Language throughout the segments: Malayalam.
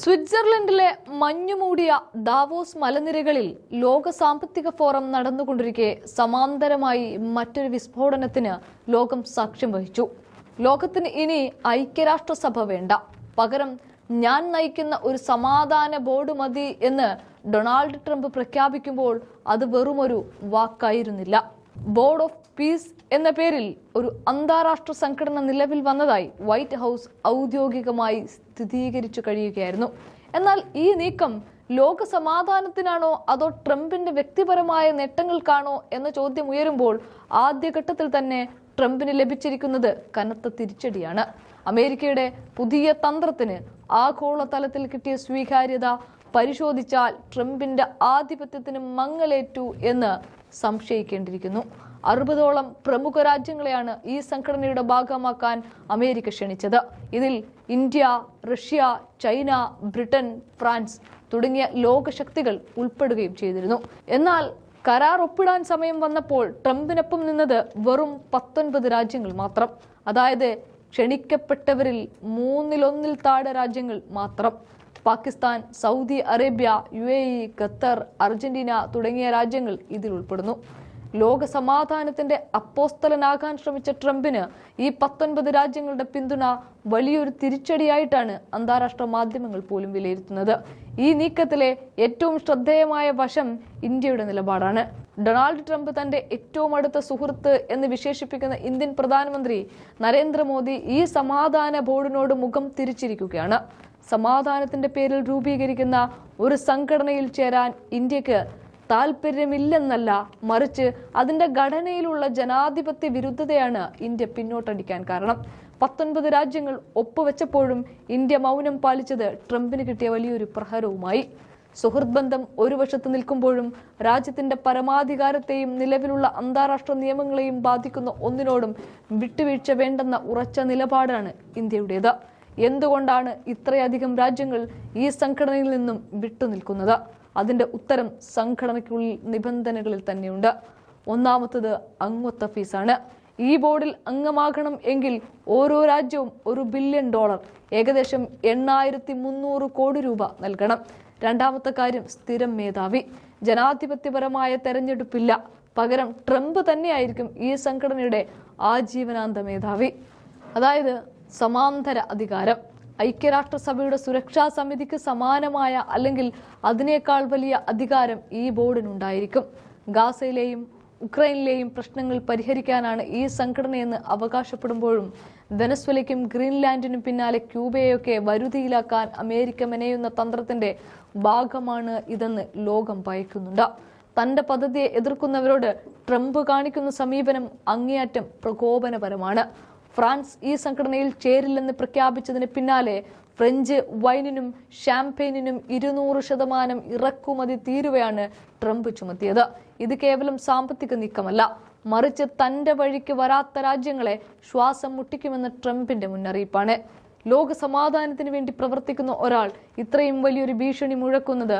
സ്വിറ്റ്സർലൻഡിലെ മഞ്ഞുമൂടിയ ദാവോസ് മലനിരകളിൽ ലോക സാമ്പത്തിക ഫോറം നടന്നുകൊണ്ടിരിക്കെ സമാന്തരമായി മറ്റൊരു വിസ്ഫോടനത്തിന് ലോകം സാക്ഷ്യം വഹിച്ചു. ലോകത്തിന് ഇനി ഐക്യരാഷ്ട്രസഭ വേണ്ട, പകരം ഞാൻ നയിക്കുന്ന ഒരു സമാധാന ബോർഡ് മതി എന്ന് ഡൊണാൾഡ് ട്രംപ് പ്രഖ്യാപിക്കുമ്പോൾ അത് വെറുമൊരു വാക്കായിരുന്നില്ല. ബോർഡ് ഓഫ് പീസ് എന്ന പേരിൽ ഒരു അന്താരാഷ്ട്ര സംഘടന നിലവിൽ വന്നതായി വൈറ്റ് ഹൗസ് ഔദ്യോഗികമായി സ്ഥിരീകരിച്ചു കഴിയുകയായിരുന്നു. എന്നാൽ ഈ നീക്കം ലോക സമാധാനത്തിനാണോ അതോ ട്രംപിന്റെ വ്യക്തിപരമായ നേട്ടങ്ങൾക്കാണോ എന്ന ചോദ്യം ഉയരുമ്പോൾ ആദ്യഘട്ടത്തിൽ തന്നെ ട്രംപിന് ലഭിച്ചിരിക്കുന്നത് കനത്ത തിരിച്ചടിയാണ്. അമേരിക്കയുടെ പുതിയ തന്ത്രത്തിന് ആഗോളതലത്തിൽ കിട്ടിയ സ്വീകാര്യത പരിശോധിച്ചാൽ ട്രംപിന്റെ ആധിപത്യത്തിന് മങ്ങലേറ്റു എന്ന് സംശയിക്കേണ്ടിയിരിക്കുന്നു. 60ഓളം പ്രമുഖ രാജ്യങ്ങളെയാണ് ഈ സംഘടനയുടെ ഭാഗമാക്കാൻ അമേരിക്ക ക്ഷണിച്ചത്. ഇതിൽ India, Russia, China, Britain, France തുടങ്ങിയ ലോകശക്തികൾ ഉൾപ്പെടുകയും ചെയ്തിരുന്നു. എന്നാൽ കരാർ ഒപ്പിടാൻ സമയം വന്നപ്പോൾ ട്രംപിനൊപ്പം നിന്നത് വെറും 19 രാജ്യങ്ങൾ മാത്രം. അതായത് ക്ഷണിക്കപ്പെട്ടവരിൽ 1/3 താഴെ രാജ്യങ്ങൾ മാത്രം. Pakistan, Saudi Arabia, UAE, Qatar, Argentina തുടങ്ങിയ രാജ്യങ്ങൾ ഇതിൽ ഉൾപ്പെടുന്നു. ലോക സമാധാനത്തിന്റെ അപ്പോസ്തലനാകാൻ ശ്രമിച്ച ട്രംപിന് ഈ 19 രാജ്യങ്ങളുടെ പിന്തുണ വലിയൊരു തിരിച്ചടിയായിട്ടാണ് അന്താരാഷ്ട്ര മാധ്യമങ്ങൾ പോലും വിലയിരുത്തുന്നത്. ഈ നീക്കത്തിലെ ഏറ്റവും ശ്രദ്ധേയമായ വശം ഇന്ത്യയുടെ നിലപാടാണ്. ഡൊണാൾഡ് ട്രംപ് തന്റെ ഏറ്റവും അടുത്ത സുഹൃത്ത് എന്ന് വിശേഷിപ്പിക്കുന്ന ഇന്ത്യൻ പ്രധാനമന്ത്രി നരേന്ദ്രമോദി ഈ സമാധാന ബോർഡിനോട് മുഖം തിരിച്ചിരിക്കുകയാണ്. സമാധാനത്തിന്റെ പേരിൽ രൂപീകരിക്കുന്ന ഒരു സംഘടനയിൽ ചേരാൻ ഇന്ത്യക്ക് താല്പര്യമില്ലെന്നല്ല, മറിച്ച് അതിന്റെ ഘടനയിലുള്ള ജനാധിപത്യ വിരുദ്ധതയാണ് ഇന്ത്യ പിന്നോട്ടടിക്കാൻ കാരണം. 19 രാജ്യങ്ങൾ ഒപ്പുവെച്ചപ്പോഴും ഇന്ത്യ മൗനം പാലിച്ചത് ട്രംപിന് കിട്ടിയ വലിയൊരു പ്രഹരവുമായി. സുഹൃത്ത് ബന്ധം ഒരു വശത്ത് നിൽക്കുമ്പോഴും രാജ്യത്തിന്റെ പരമാധികാരത്തെയും നിലവിലുള്ള അന്താരാഷ്ട്ര നിയമങ്ങളെയും ബാധിക്കുന്ന ഒന്നിനോടും വിട്ടുവീഴ്ച വേണ്ടെന്ന ഉറച്ച നിലപാടാണ് ഇന്ത്യയുടേത്. എന്തുകൊണ്ടാണ് ഇത്രയധികം രാജ്യങ്ങൾ ഈ സംഘടനയിൽ നിന്നും വിട്ടുനിൽക്കുന്നത്? അതിന്റെ ഉത്തരം സംഘടനയ്ക്കുള്ളിൽ നിബന്ധനകളിൽ തന്നെയുണ്ട്. ഒന്നാമത്തത് അംഗത്വ ഫീസാണ്. ഈ ബോർഡിൽ അംഗമാകണം എങ്കിൽ ഓരോ രാജ്യവും $1 ബില്യൺ, ഏകദേശം 8300 കോടി രൂപ നൽകണം. രണ്ടാമത്തെ കാര്യം സ്ഥിരം മേധാവി. ജനാധിപത്യപരമായ തെരഞ്ഞെടുപ്പില്ല, പകരം ട്രംപ് തന്നെയായിരിക്കും ഈ സംഘടനയുടെ ആജീവനാന്ത മേധാവി. അതായത് സമാന്തര അധികാരം. ഐക്യരാഷ്ട്രസഭയുടെ സുരക്ഷാ സമിതിക്ക് സമാനമായ അല്ലെങ്കിൽ അതിനേക്കാൾ വലിയ അധികാരം ഈ ബോർഡിനുണ്ടായിരിക്കും. ഗാസയിലെയും ഉക്രൈനിലെയും പ്രശ്നങ്ങൾ പരിഹരിക്കാനാണ് ഈ സംഘടനയെന്ന് അവകാശപ്പെടുമ്പോഴും വെനസ്വേലയ്ക്കും ഗ്രീൻലാൻഡിനും പിന്നാലെ ക്യൂബയൊക്കെ വരുതിയിലാക്കാൻ അമേരിക്ക മെനയുന്ന തന്ത്രത്തിന്റെ ഭാഗമാണ് ഇതെന്ന് ലോകം ഭയക്കുന്നുണ്ട്. തന്റെ പദ്ധതിയെ എതിർക്കുന്നവരോട് ട്രംപ് കാണിക്കുന്ന സമീപനം അങ്ങേയറ്റം പ്രകോപനപരമാണ്. ഫ്രാൻസ് ഈ സംഘടനയിൽ ചേരില്ലെന്ന് പ്രഖ്യാപിച്ചതിന് പിന്നാലെ ഫ്രഞ്ച് വൈനിനും ഷാംപെയിനിനും 200% ഇറക്കുമതി തീരുവയാണ് ട്രംപ് ചുമത്തിയത്. ഇത് കേവലം സാമ്പത്തിക നീക്കമല്ല, മറിച്ച് തന്റെ വഴിക്ക് വരാത്ത രാജ്യങ്ങളെ ശ്വാസം മുട്ടിക്കുമെന്ന ട്രംപിന്റെ മുന്നറിയിപ്പാണ്. ലോക സമാധാനത്തിന് വേണ്ടി പ്രവർത്തിക്കുന്ന ഒരാൾ ഇത്രയും വലിയൊരു ഭീഷണി മുഴക്കുന്നത്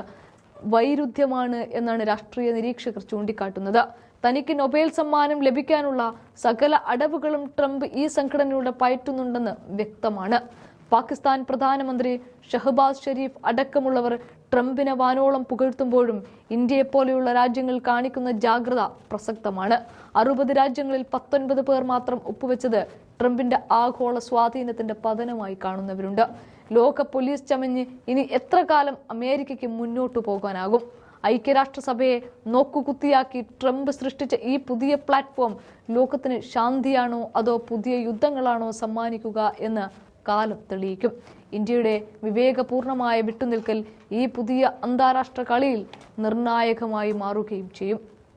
വൈരുദ്ധ്യമാണ് എന്നാണ് രാഷ്ട്രീയ നിരീക്ഷകർ ചൂണ്ടിക്കാട്ടുന്നത്. തനിക്ക് നൊബേൽ സമ്മാനം ലഭിക്കാനുള്ള സകല അടവുകളും ട്രംപ് ഈ സംഘടനയുടെ പയറ്റുന്നുണ്ടെന്ന് വ്യക്തമാണ്. പാകിസ്ഥാൻ പ്രധാനമന്ത്രി ഷഹബാസ് ഷെരീഫ് അടക്കമുള്ളവർ ട്രംപിനെ വാനോളം പുകഴ്ത്തുമ്പോഴും ഇന്ത്യയെപ്പോലെയുള്ള രാജ്യങ്ങൾ കാണിക്കുന്ന ജാഗ്രത പ്രസക്തമാണ്. 60 രാജ്യങ്ങളിൽ 19 പേർ മാത്രം ഒപ്പുവെച്ചത് ട്രംപിന്റെ ആഗോള സ്വാധീനത്തിന്റെ പതനമായി കാണുന്നവരുണ്ട്. ലോക പോലീസ് ചമഞ്ഞ് ഇനി എത്ര കാലം അമേരിക്കയ്ക്ക് മുന്നോട്ടു പോകാനാകും? ഐക്യരാഷ്ട്രസഭയെ നോക്കുകുത്തിയാക്കി ട്രംപ് സൃഷ്ടിച്ച ഈ പുതിയ പ്ലാറ്റ്ഫോം ലോകത്തിന് ശാന്തിയാണോ അതോ പുതിയ യുദ്ധങ്ങളാണോ സമ്മാനിക്കുക എന്ന് കാലം തെളിയിക്കും. ഇന്ത്യയുടെ വിവേകപൂർണമായ വിട്ടുനിൽക്കൽ ഈ പുതിയ അന്താരാഷ്ട്ര കളിയിൽ നിർണായകമായി മാറുകയും ചെയ്യും.